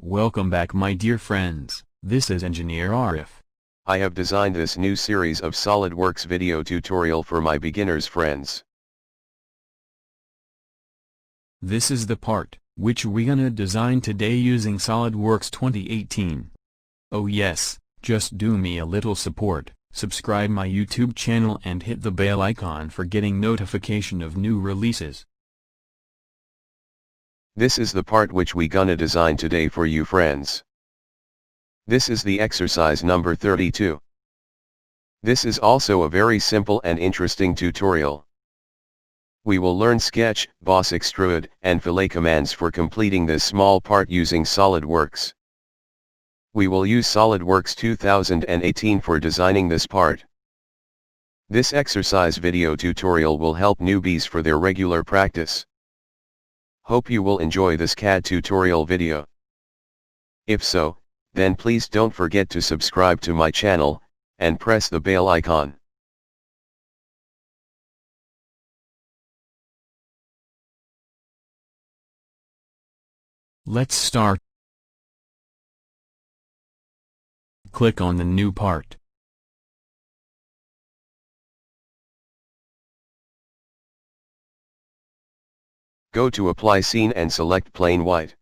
Welcome back my dear friends, this is Engineer Arif. I have designed this new series of SolidWorks video tutorial for my beginners friends. This is the part, which we gonna design today using SolidWorks 2018. Oh yes, just do me a little support, subscribe my YouTube channel and hit the bell icon for getting notification of new releases. This is the part which we gonna design today for you friends. This is the exercise number 32. This is also a very simple and interesting tutorial. We will learn sketch, boss extrude, and fillet commands for completing this small part using SolidWorks. We will use SolidWorks 2018 for designing this part. This exercise video tutorial will help newbies for their regular practice. Hope you will enjoy this CAD tutorial video. If so, then please don't forget to subscribe to my channel, and press the bell icon. Let's start. Click on the new part. Go to Apply Scene and select Plain White.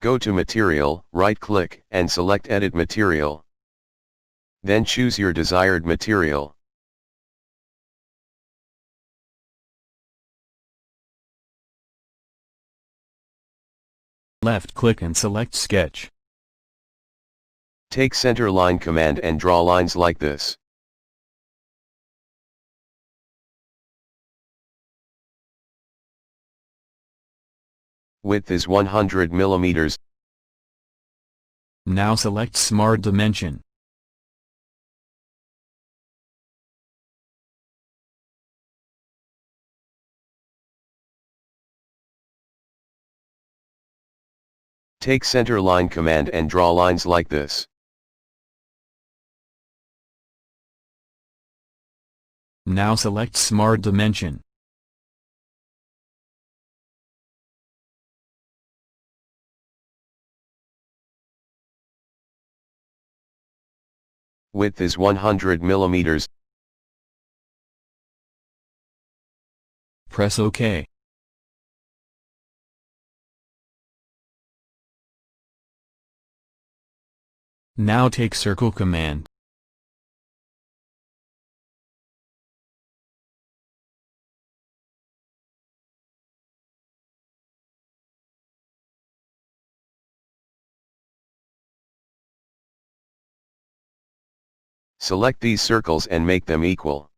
Go to Material, right-click, and select Edit Material. Then choose your desired material. Left-click and select Sketch. Take Center Line command and draw lines like this. Width is 100 mm. Now select Smart Dimension. Take Center Line command and draw lines like this. Now select Smart Dimension. Width is 100 mm. Press OK. Now take Circle command. Select these circles and make them equal.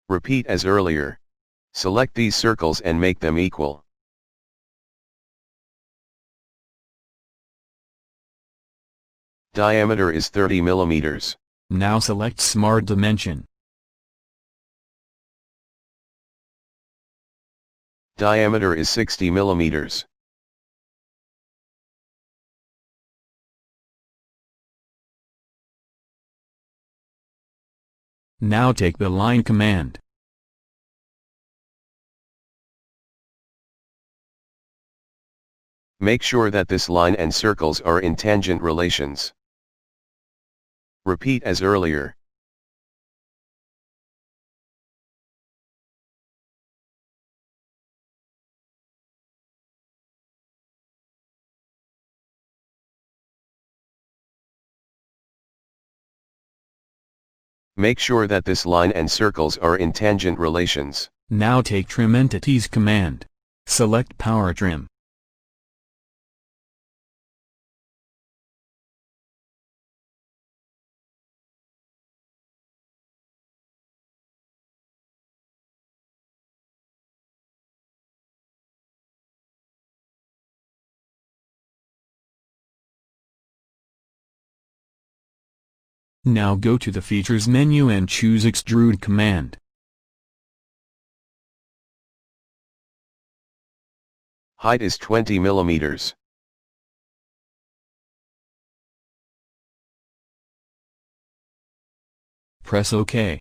Repeat as earlier. Select these circles and make them equal. Diameter is 30 mm. Now select Smart Dimension. Diameter is 60 mm. Now take the Line command. Make sure that this line and circles are in tangent relations. Repeat as earlier. Make sure that this line and circles are in tangent relations. Now take Trim Entities command. Select Power Trim. Now go to the Features menu and choose Extrude command. Height is 20 mm. Press OK.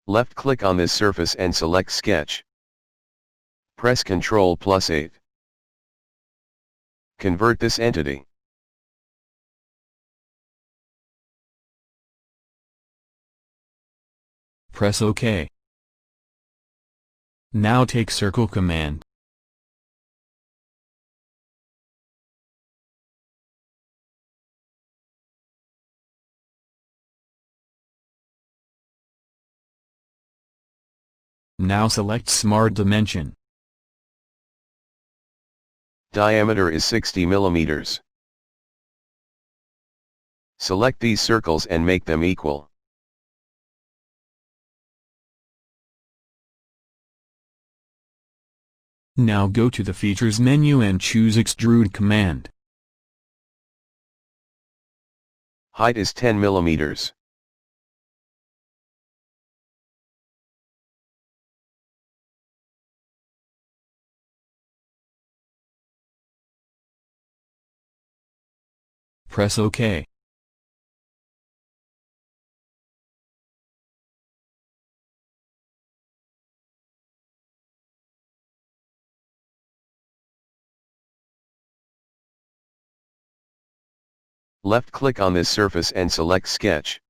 Left-click on this surface and select Sketch. Press Ctrl+8. Convert this entity. Press OK. Now take Circle command. Now select Smart Dimension. Diameter is 60 mm. Select these circles and make them equal. Now go to the Features menu and choose Extrude command. Height is 10 mm. Press OK. Left-click on this surface and select Sketch.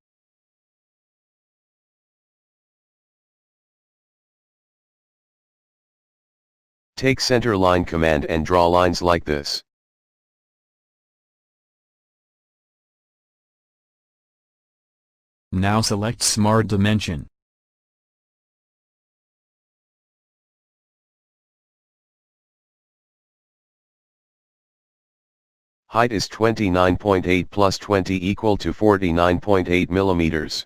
Take Center Line command and draw lines like this. Now select Smart Dimension. Height is 29.8 plus 20 equal to 49.8 mm.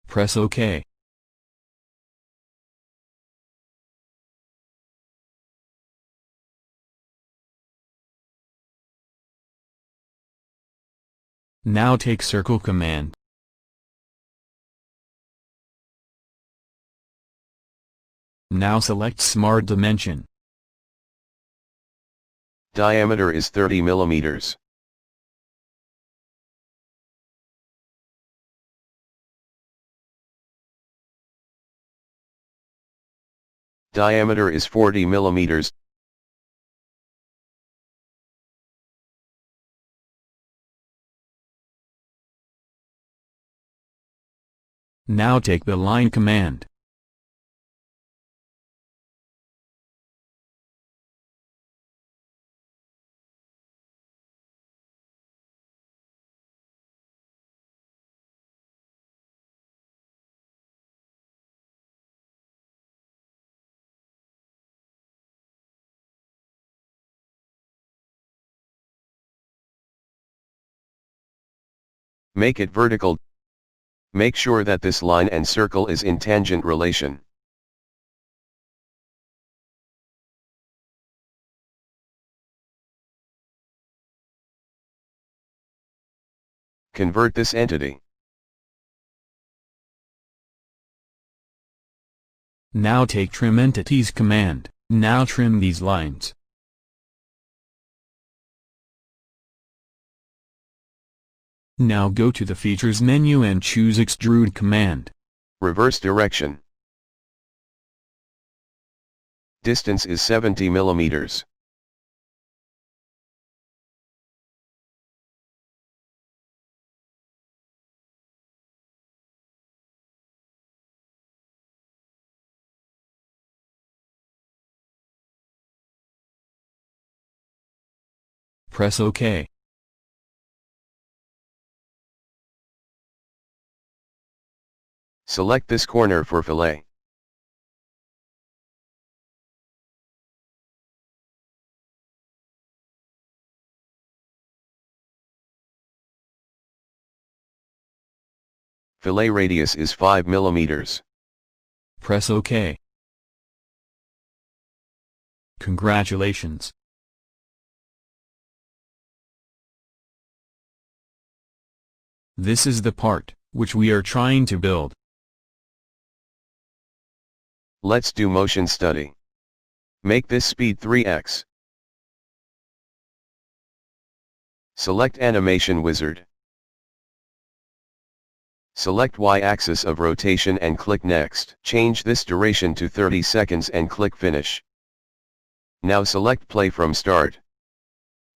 Press OK. Now take Circle command. Now select Smart Dimension. Diameter is 30 mm. Diameter is 40 mm. Now take the Line command. Make it vertical. Make sure that this line and circle is in tangent relation. Convert this entity. Now take Trim Entities command. Now trim these lines. Now go to the Features menu and choose Extrude command. Reverse direction. Distance is 70 mm. Press OK. Select this corner for fillet. Fillet radius is 5 mm. Press OK. Congratulations! This is the part which we are trying to build. Let's do motion study. Make this speed 3x. Select Animation Wizard. Select Y-axis of rotation and click Next. Change this duration to 30 seconds and click Finish. Now select Play from Start.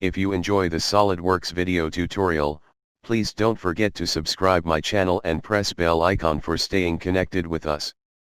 If you enjoy the SolidWorks video tutorial, please don't forget to subscribe my channel and press bell icon for staying connected with us.